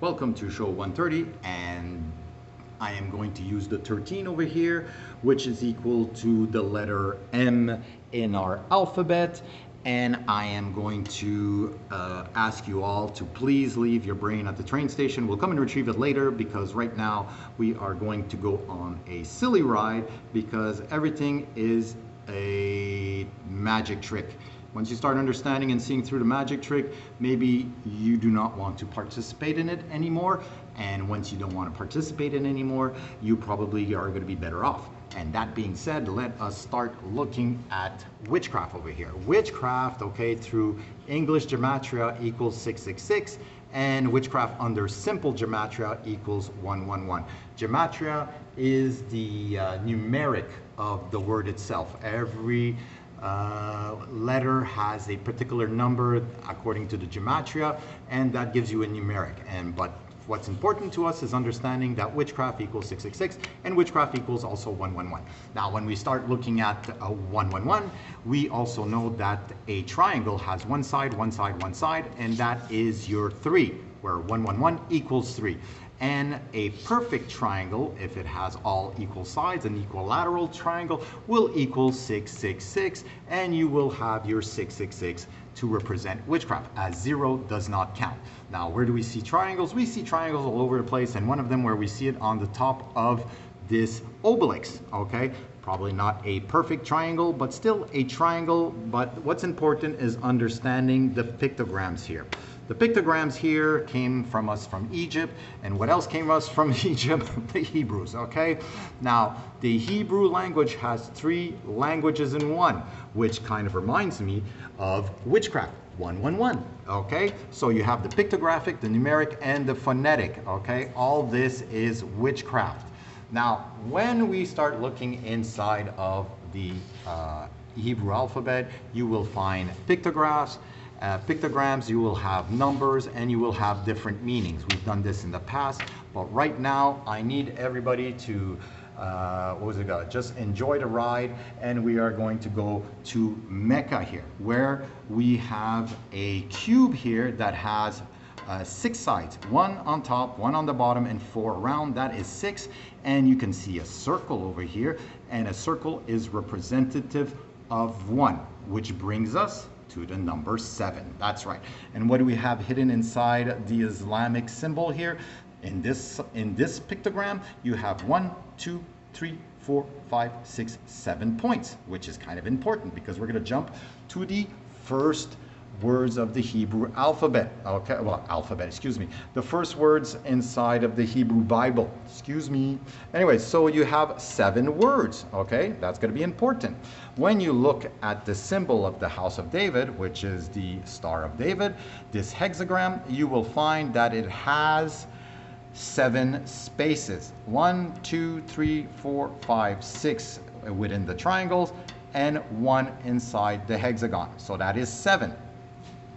Welcome to show 130, and I am going to use the 13 over here, which is equal to the letter M in our alphabet. And I am going to ask you all to please leave your brain at the train station. We'll come and retrieve it later, because right now we are going to go on a silly ride, because everything is a magic trick. Once you start understanding and seeing through the magic trick, maybe you do not want to participate in it anymore. And once you don't want to participate in it anymore, you probably are going to be better off. And that being said, let us start looking at witchcraft over here. Witchcraft, okay, through English gematria equals 666, and witchcraft under simple gematria equals 111. Gematria is the numeric of the word itself. Every letter has a particular number according to the gematria, and that gives you a numeric. But what's important to us is understanding that witchcraft equals 666 and witchcraft equals also 111. Now, when we start looking at 111, we also know that a triangle has one side, one side, one side, and that is your 3, where 111 equals 3. And a perfect triangle, if it has all equal sides, an equilateral triangle, will equal 666, and you will have your 666 to represent witchcraft, as 0 does not count. Now, where do we see triangles? We see triangles all over the place, and one of them where we see it on the top of this obelisk, okay? Probably not a perfect triangle, but still a triangle. But what's important is understanding the pictograms here. The pictograms here came from us from Egypt, and what else came us from Egypt? The Hebrews, okay? Now, the Hebrew language has 3 languages in one, which kind of reminds me of witchcraft, 111, okay? So you have the pictographic, the numeric, and the phonetic, okay? All this is witchcraft. Now, when we start looking inside of the Hebrew alphabet, you will find pictographs. Pictograms, you will have numbers, and you will have different meanings. We've done this in the past, but right now I need everybody to just enjoy the ride, and we are going to go to Mecca here, where we have a cube here that has 6 sides, 1 on top, 1 on the bottom, and 4 around. That is 6. And you can see a circle over here, and a circle is representative of 1, which brings us to the number 7. That's right. And what do we have hidden inside the Islamic symbol here? In this pictogram, you have 1, 2, 3, 4, 5, 6, 7 points, which is kind of important, because we're going to jump to the first words of the Hebrew alphabet. Okay, well, the first words inside of the Hebrew Bible. Excuse me. Anyway, so you have 7 words, okay? That's going to be important. When you look at the symbol of the house of David, which is the Star of David, this hexagram, you will find that it has 7 spaces. 1, 2, 3, 4, 5, 6 within the triangles, and 1 inside the hexagon. So that is 7.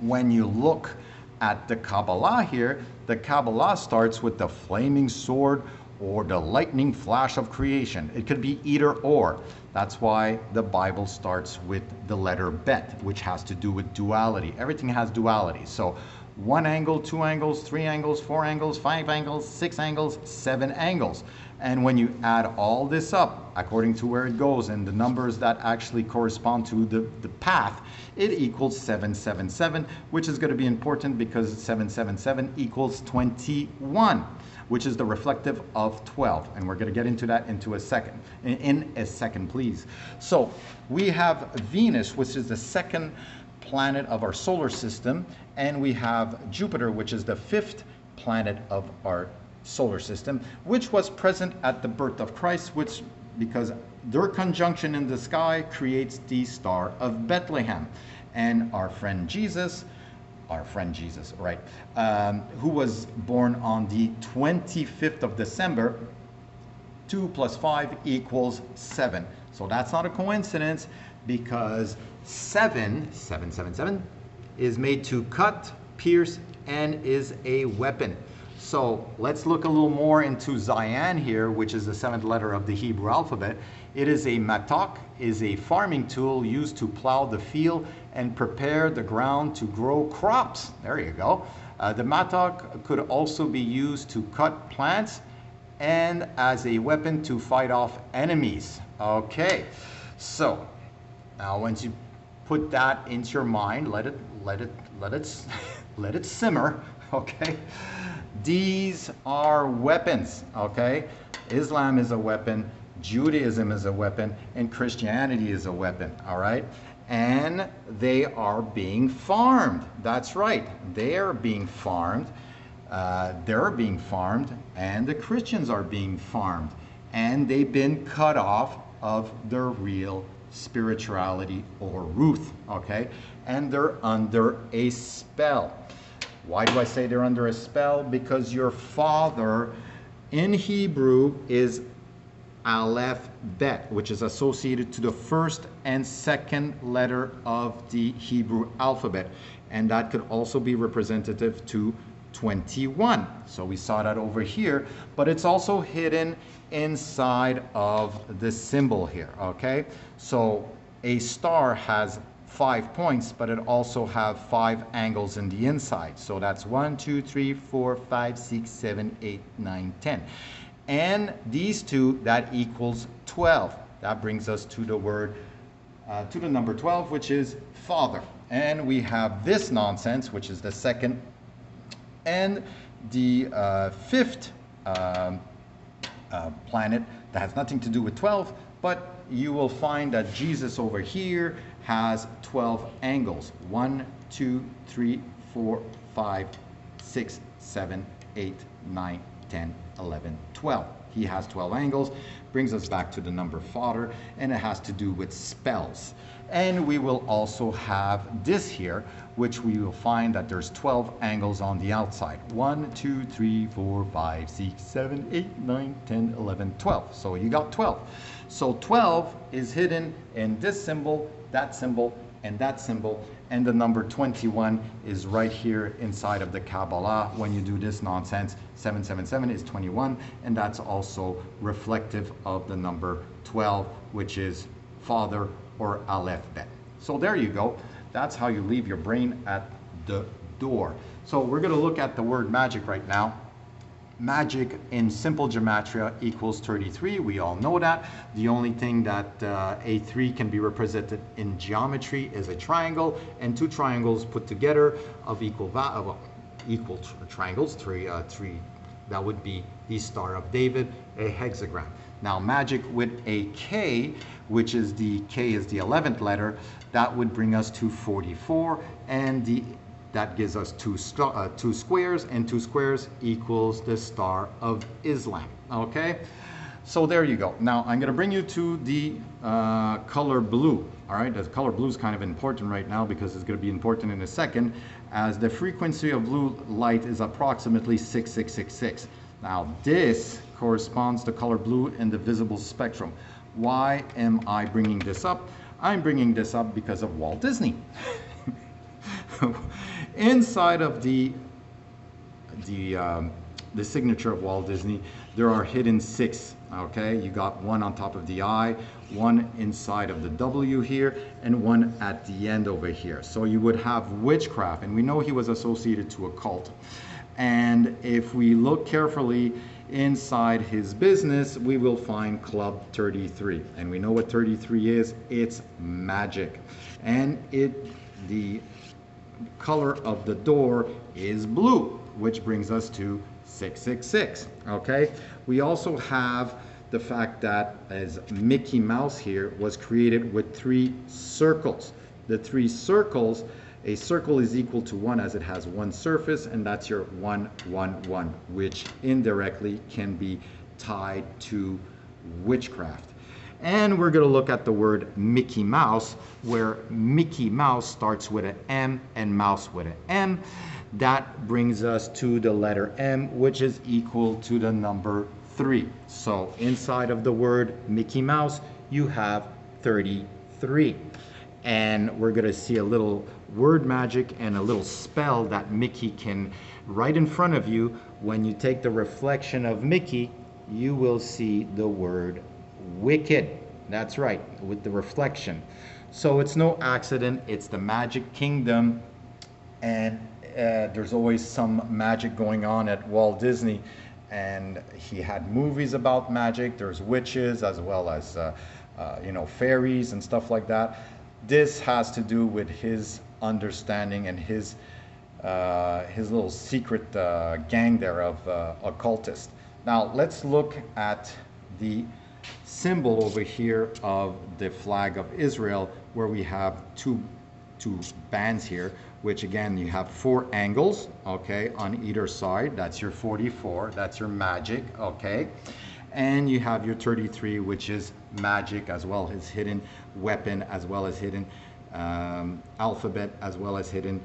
When you look at the Kabbalah here, the Kabbalah starts with the flaming sword or the lightning flash of creation. It could be either or. That's why the Bible starts with the letter Bet, which has to do with duality. Everything has duality. So 1 angle, 2 angles, 3 angles, 4 angles, 5 angles, 6 angles, 7 angles. And when you add all this up, according to where it goes and the numbers that actually correspond to the path, it equals 777, which is going to be important because 777 equals 21, which is the reflective of 12. And we're going to get into that in a second, please. So we have Venus, which is the 2nd planet of our solar system, and we have Jupiter, which is the 5th planet of our solar system, which was present at the birth of Christ, because their conjunction in the sky creates the Star of Bethlehem. And our friend Jesus, right, who was born on the 25th of December, 2 plus 5 equals 7. So that's not a coincidence, because 777 is made to cut, pierce, and is a weapon. So let's look a little more into Zayin here, which is the 7th letter of the Hebrew alphabet. It is a matok, is a farming tool used to plow the field and prepare the ground to grow crops. There you go. The matok could also be used to cut plants and as a weapon to fight off enemies. Okay, so now once you put that into your mind, let it simmer. Okay, these are weapons. Okay, Islam is a weapon, Judaism is a weapon, and Christianity is a weapon. All right, and they are being farmed. That's right, they are being farmed. They're being farmed, and the Christians are being farmed, and they've been cut off of their real spirituality or Ruth, okay? And they're under a spell. Why do I say they're under a spell? Because your father in Hebrew is Aleph Bet, which is associated to the first and second letter of the Hebrew alphabet, and that could also be representative to 21. So we saw that over here, but it's also hidden inside of the symbol here, okay? So a star has 5 points, but it also have 5 angles in the inside. So that's 1, 2, 3, 4, 5, 6, 7, 8, 9, 10. And these two, that equals 12. That brings us to the word, to the number 12, which is father. And we have this nonsense, which is the second and the 5th planet that has nothing to do with 12, but you will find that Jesus over here has 12 angles. 1, 2, 3, 4, 5, 6, 7, 8, 9, 10, 11, 12. He has 12 angles, brings us back to the number father, and it has to do with spells. And we will also have this here, which we will find that there's 12 angles on the outside. 1, 2, 3, 4, 5, 6, 7, 8, 9, 10, 11, 12. So you got 12. So 12 is hidden in this symbol, that symbol, and that symbol. And the number 21 is right here inside of the Kabbalah. When you do this nonsense, 777 is 21, and that's also reflective of the number 12, which is father or Aleph Bet. So there you go. That's how you leave your brain at the door. So we're going to look at the word magic right now. Magic in simple gematria equals 33. We all know that. The only thing that a 3 can be represented in geometry is a triangle, and 2 triangles put together of equal triangles, three, that would be the Star of David, a hexagram. Now magic with a K, which is the K is the 11th letter, that would bring us to 44, and that gives us two squares, and 2 squares equals the Star of Islam. Okay, so there you go. Now I'm going to bring you to the color blue. All right, the color blue is kind of important right now because it's going to be important in a second, as the frequency of blue light is approximately 6666. Now this corresponds to color blue in the visible spectrum. Why am I bringing this up? I'm bringing this up because of Walt Disney. Inside of the signature of Walt Disney, there are hidden 6. Okay, you got 1 on top of the I, 1 inside of the W here, and 1 at the end over here. So you would have witchcraft, and we know he was associated to a cult. And if we look carefully inside his business, we will find Club 33. And we know what 33 is. It's magic. And the color of the door is blue, which brings us to 666. Okay, we also have the fact that as Mickey Mouse here was created with 3 circles. The 3 circles, a circle is equal to 1 as it has 1 surface, and that's your 1, 1, 1, which indirectly can be tied to witchcraft. And we're going to look at the word Mickey Mouse, where Mickey Mouse starts with an M and mouse with an M. That brings us to the letter M, which is equal to the number 3. So inside of the word Mickey Mouse, you have 33. and we're going to see a little word magic and a little spell that Mickey can right in front of you. When you take the reflection of Mickey, you will see the word wicked. That's right, with the reflection. So it's no accident, it's the Magic Kingdom, and there's always some magic going on at Walt Disney, and he had movies about magic. There's witches as well as fairies and stuff like that. This has to do with his understanding and his little secret gang there of occultists. Now let's look at the symbol over here of the flag of Israel, where we have two bands here, which again, you have 4 angles, okay, on either side. That's your 44, that's your magic, okay, and you have your 33, which is magic, as well as hidden weapon, as well as hidden alphabet, as well as hidden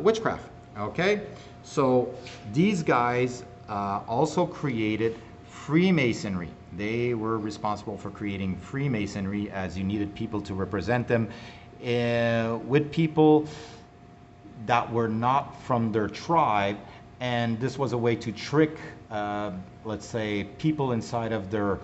witchcraft. Okay, so these guys also created Freemasonry. They were responsible for creating Freemasonry, as you needed people to represent them with people that were not from their tribe, and this was a way to trick, let's say, people inside of their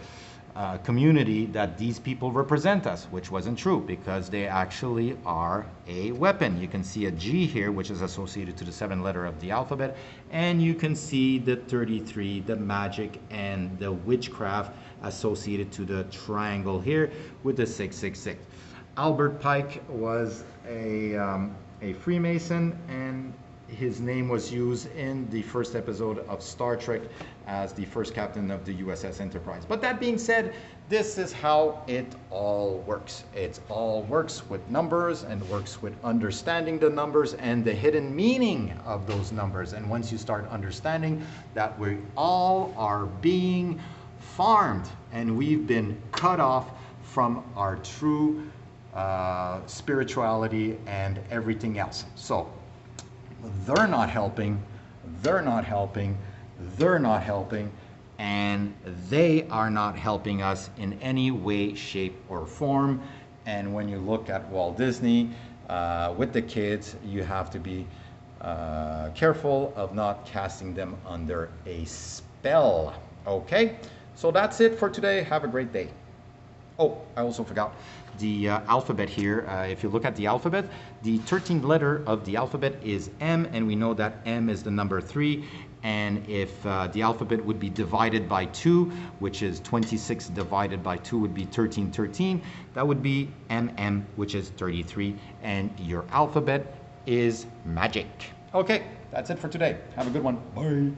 community that these people represent us, which wasn't true, because they actually are a weapon. You can see a G here, which is associated to the 7th letter of the alphabet, and you can see the 33, the magic, and the witchcraft associated to the triangle here with the 666. Albert Pike was a Freemason, and his name was used in the first episode of Star Trek as the first captain of the USS Enterprise. But that being said, this is how it all works. It all works with numbers and works with understanding the numbers and the hidden meaning of those numbers. And once you start understanding that we all are being farmed and we've been cut off from our true spirituality and everything else. So they're not helping, they're not helping, they're not helping, and they are not helping us in any way, shape, or form. And when you look at Walt Disney with the kids, you have to be careful of not casting them under a spell. Okay, so that's it for today. Have a great day. Oh, I also forgot the alphabet here. If you look at the alphabet, the 13th letter of the alphabet is M, and we know that M is the number 3. And if the alphabet would be divided by 2, which is 26 divided by 2 would be 1313, that would be MM, which is 33, and your alphabet is magic. Okay, that's it for today. Have a good one. Bye.